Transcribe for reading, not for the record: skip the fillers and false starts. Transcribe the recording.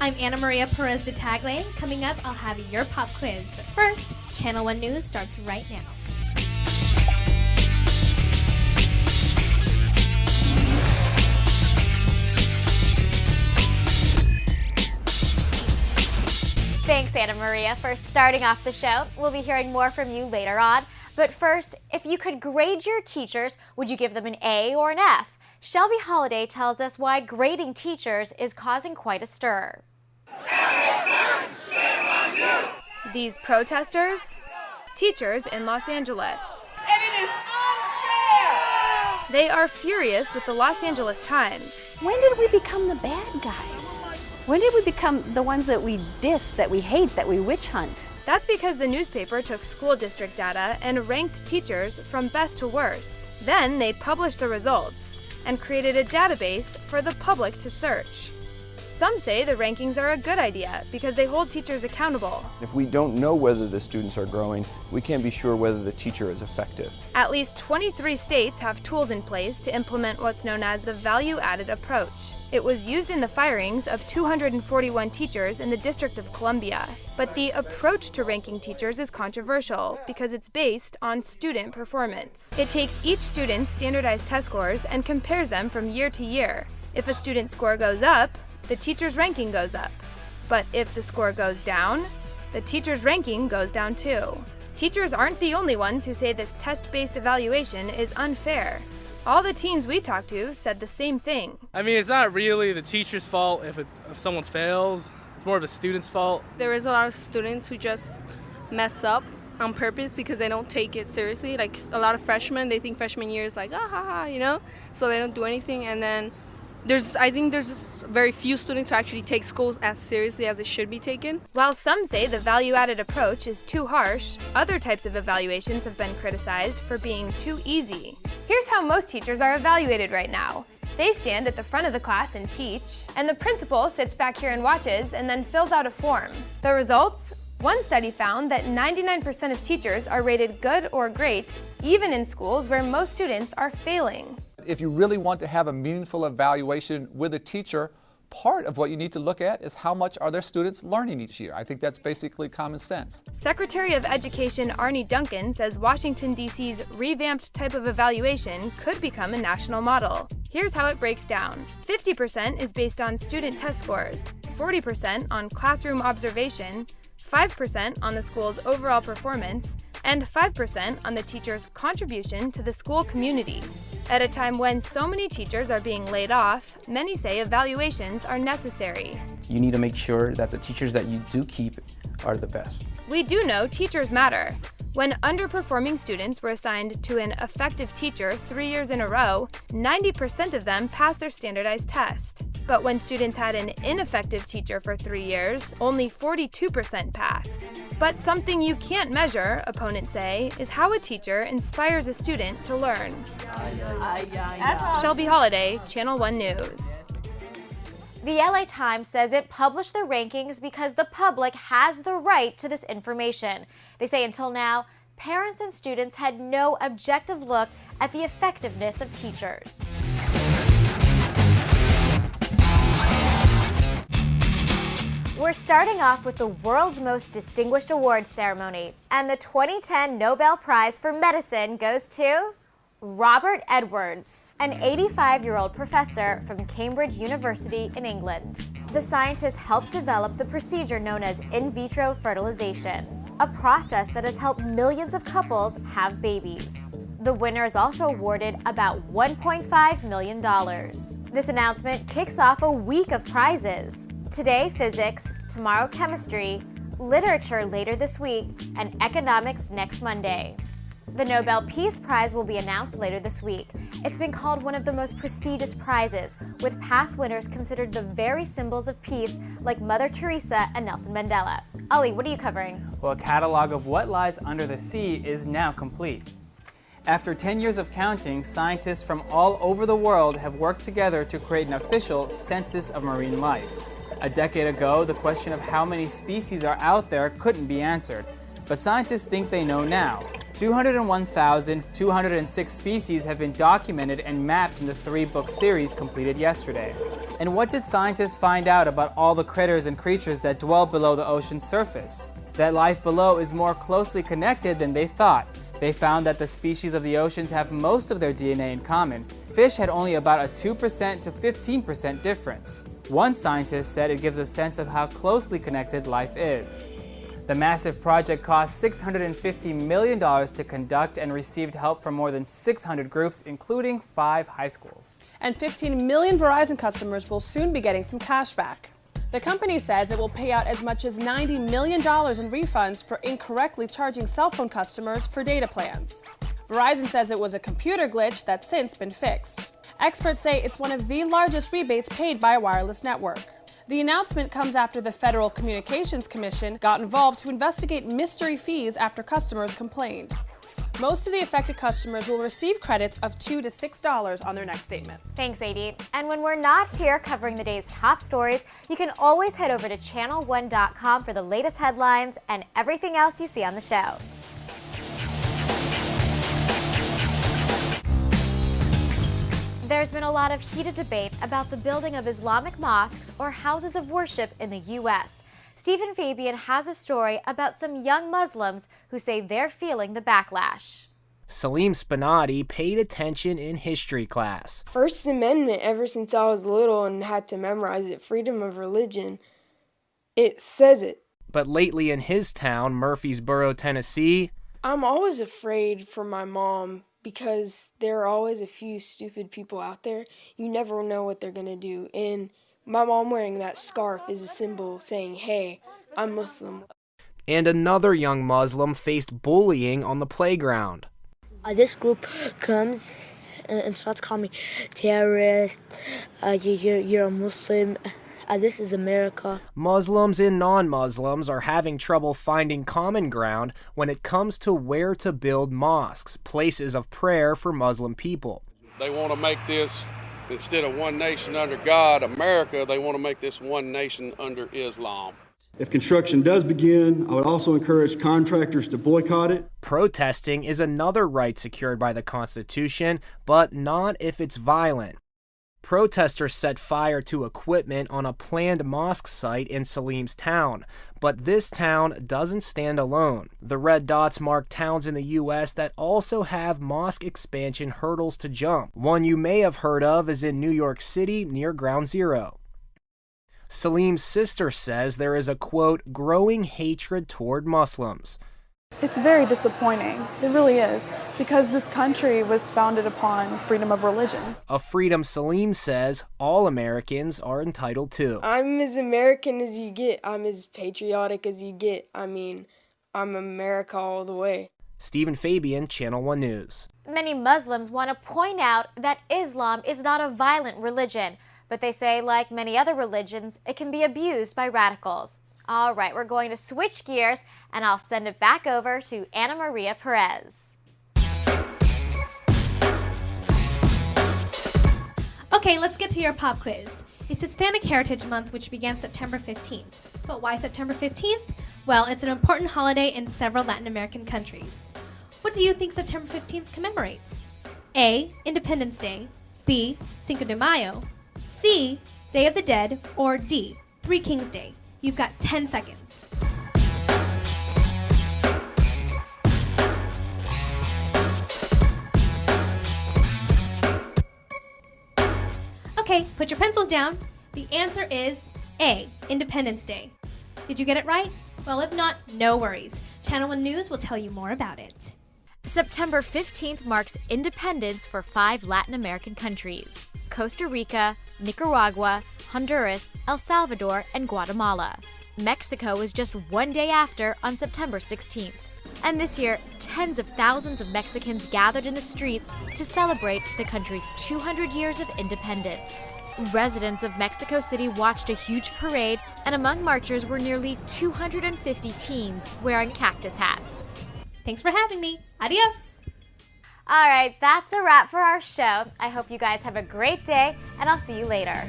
I'm Ana Maria Perez de Tagle. Coming up, I'll have your pop quiz. But first, Channel 1 News starts right now. Thanks, Ana Maria, for starting off the show. We'll be hearing more from you later on. But first, if you could grade your teachers, would you give them an A or an F? Shelby Holiday tells us why grading teachers is causing quite a stir. These protesters, teachers in Los Angeles. And it is unfair! They are furious with the Los Angeles Times. When did we become the bad guys? When did we become the ones that we diss, that we hate, that we witch hunt? That's because the newspaper took school district data and ranked teachers from best to worst. Then they published the results and created a database for the public to search. Some say the rankings are a good idea because they hold teachers accountable. If we don't know whether the students are growing, we can't be sure whether the teacher is effective. At least 23 states have tools in place to implement what's known as the value-added approach. It was used in the firings of 241 teachers in the District of Columbia. But the approach to ranking teachers is controversial because it's based on student performance. It takes each student's standardized test scores and compares them from year to year. If a student's score goes up, the teacher's ranking goes up. But if the score goes down, the teacher's ranking goes down too. Teachers aren't the only ones who say this test-based evaluation is unfair. All the teens we talked to said the same thing. I mean, it's not really the teacher's fault if someone fails. It's more of the student's fault. There is a lot of students who just mess up on purpose because they don't take it seriously. Like a lot of freshmen, they think freshman year is like, ah, ha, ha, you know? So they don't do anything. And then I think there's very few students who actually take schools as seriously as it should be taken. While some say the value-added approach is too harsh, other types of evaluations have been criticized for being too easy. Here's how most teachers are evaluated right now. They stand at the front of the class and teach, and the principal sits back here and watches and then fills out a form. The results? One study found that 99% of teachers are rated good or great, even in schools where most students are failing. If you really want to have a meaningful evaluation with a teacher, part of what you need to look at is how much are their students learning each year. I think that's basically common sense. Secretary of Education Arne Duncan says Washington, D.C.'s revamped type of evaluation could become a national model. Here's how it breaks down. 50% is based on student test scores, 40% on classroom observation, 5% on the school's overall performance, and 5% on the teacher's contribution to the school community. At a time when so many teachers are being laid off, many say evaluations are necessary. You need to make sure that the teachers that you do keep are the best. We do know teachers matter. When underperforming students were assigned to an effective teacher 3 years in a row, 90% of them passed their standardized test. But when students had an ineffective teacher for 3 years, only 42% passed. But something you can't measure, opponents say, is how a teacher inspires a student to learn. Shelby Holiday, Channel 1 News. The LA Times says it published the rankings because the public has the right to this information. They say until now, parents and students had no objective look at the effectiveness of teachers. We're starting off with the world's most distinguished awards ceremony, and the 2010 Nobel Prize for Medicine goes to Robert Edwards, an 85-year-old professor from Cambridge University in England. The scientist helped develop the procedure known as in vitro fertilization, a process that has helped millions of couples have babies. The winner is also awarded about $1.5 million. This announcement kicks off a week of prizes. Today, physics, tomorrow, chemistry, literature later this week, and economics next Monday. The Nobel Peace Prize will be announced later this week. It's been called one of the most prestigious prizes, with past winners considered the very symbols of peace like Mother Teresa and Nelson Mandela. Ali, what are you covering? Well, a catalog of what lies under the sea is now complete. After 10 years of counting, scientists from all over the world have worked together to create an official census of marine life. A decade ago, the question of how many species are out there couldn't be answered, but scientists think they know now. 201,206 species have been documented and mapped in the 3-book series completed yesterday. And what did scientists find out about all the critters and creatures that dwell below the ocean's surface? That life below is more closely connected than they thought. They found that the species of the oceans have most of their DNA in common. Fish had only about a 2% to 15% difference. One scientist said it gives a sense of how closely connected life is. The massive project cost $650 million to conduct and received help from more than 600 groups, including 5 high schools. And 15 million Verizon customers will soon be getting some cash back. The company says it will pay out as much as $90 million in refunds for incorrectly charging cell phone customers for data plans. Verizon says it was a computer glitch that's since been fixed. Experts say it's one of the largest rebates paid by a wireless network. The announcement comes after the Federal Communications Commission got involved to investigate mystery fees after customers complained. Most of the affected customers will receive credits of $2 to $6 on their next statement. Thanks, AD. And when we're not here covering the day's top stories, you can always head over to channel1.com for the latest headlines and everything else you see on the show. There's been a lot of heated debate about the building of Islamic mosques or houses of worship in the U.S. Stephen Fabian has a story about some young Muslims who say they're feeling the backlash. Salim Spinati paid attention in history class. First Amendment, ever since I was little and had to memorize it, freedom of religion, it says it. But lately in his town, Murfreesboro, Tennessee, I'm always afraid for my mom because there are always a few stupid people out there. You never know what they're going to do. And my mom wearing that scarf is a symbol saying, hey, I'm Muslim. And another young Muslim faced bullying on the playground. This group comes and starts calling me terrorist, you're a Muslim, this is America. Muslims and non-Muslims are having trouble finding common ground when it comes to where to build mosques, places of prayer for Muslim people. They want to make this, instead of one nation under God, America, they want to make this one nation under Islam. If construction does begin, I would also encourage contractors to boycott it. Protesting is another right secured by the Constitution, but not if it's violent. Protesters set fire to equipment on a planned mosque site in Salim's town, but this town doesn't stand alone. The red dots mark towns in the U.S. that also have mosque expansion hurdles to jump. One you may have heard of is in New York City near Ground Zero. Salim's sister says there is a, quote, growing hatred toward Muslims. It's very disappointing. It really is, because this country was founded upon freedom of religion. A freedom Salim says all Americans are entitled to. I'm as American as you get. I'm as patriotic as you get. I mean, I'm America all the way. Stephen Fabian, Channel 1 News. Many Muslims want to point out that Islam is not a violent religion, but they say, like many other religions, it can be abused by radicals. All right, we're going to switch gears, and I'll send it back over to Ana Maria Perez. Okay, let's get to your pop quiz. It's Hispanic Heritage Month, which began September 15th. But why September 15th? Well, it's an important holiday in several Latin American countries. What do you think September 15th commemorates? A. Independence Day, B. Cinco de Mayo, C. Day of the Dead, or D. Three Kings Day. You've got 10 seconds. Okay, put your pencils down. The answer is A, Independence Day. Did you get it right? Well, if not, no worries. Channel 1 News will tell you more about it. September 15th marks independence for 5 Latin American countries: Costa Rica, Nicaragua, Honduras, El Salvador, and Guatemala. Mexico is just one day after, on September 16th. And this year, tens of thousands of Mexicans gathered in the streets to celebrate the country's 200 years of independence. Residents of Mexico City watched a huge parade, and among marchers were nearly 250 teens wearing cactus hats. Thanks for having me. Adios. All right, that's a wrap for our show. I hope you guys have a great day, and I'll see you later.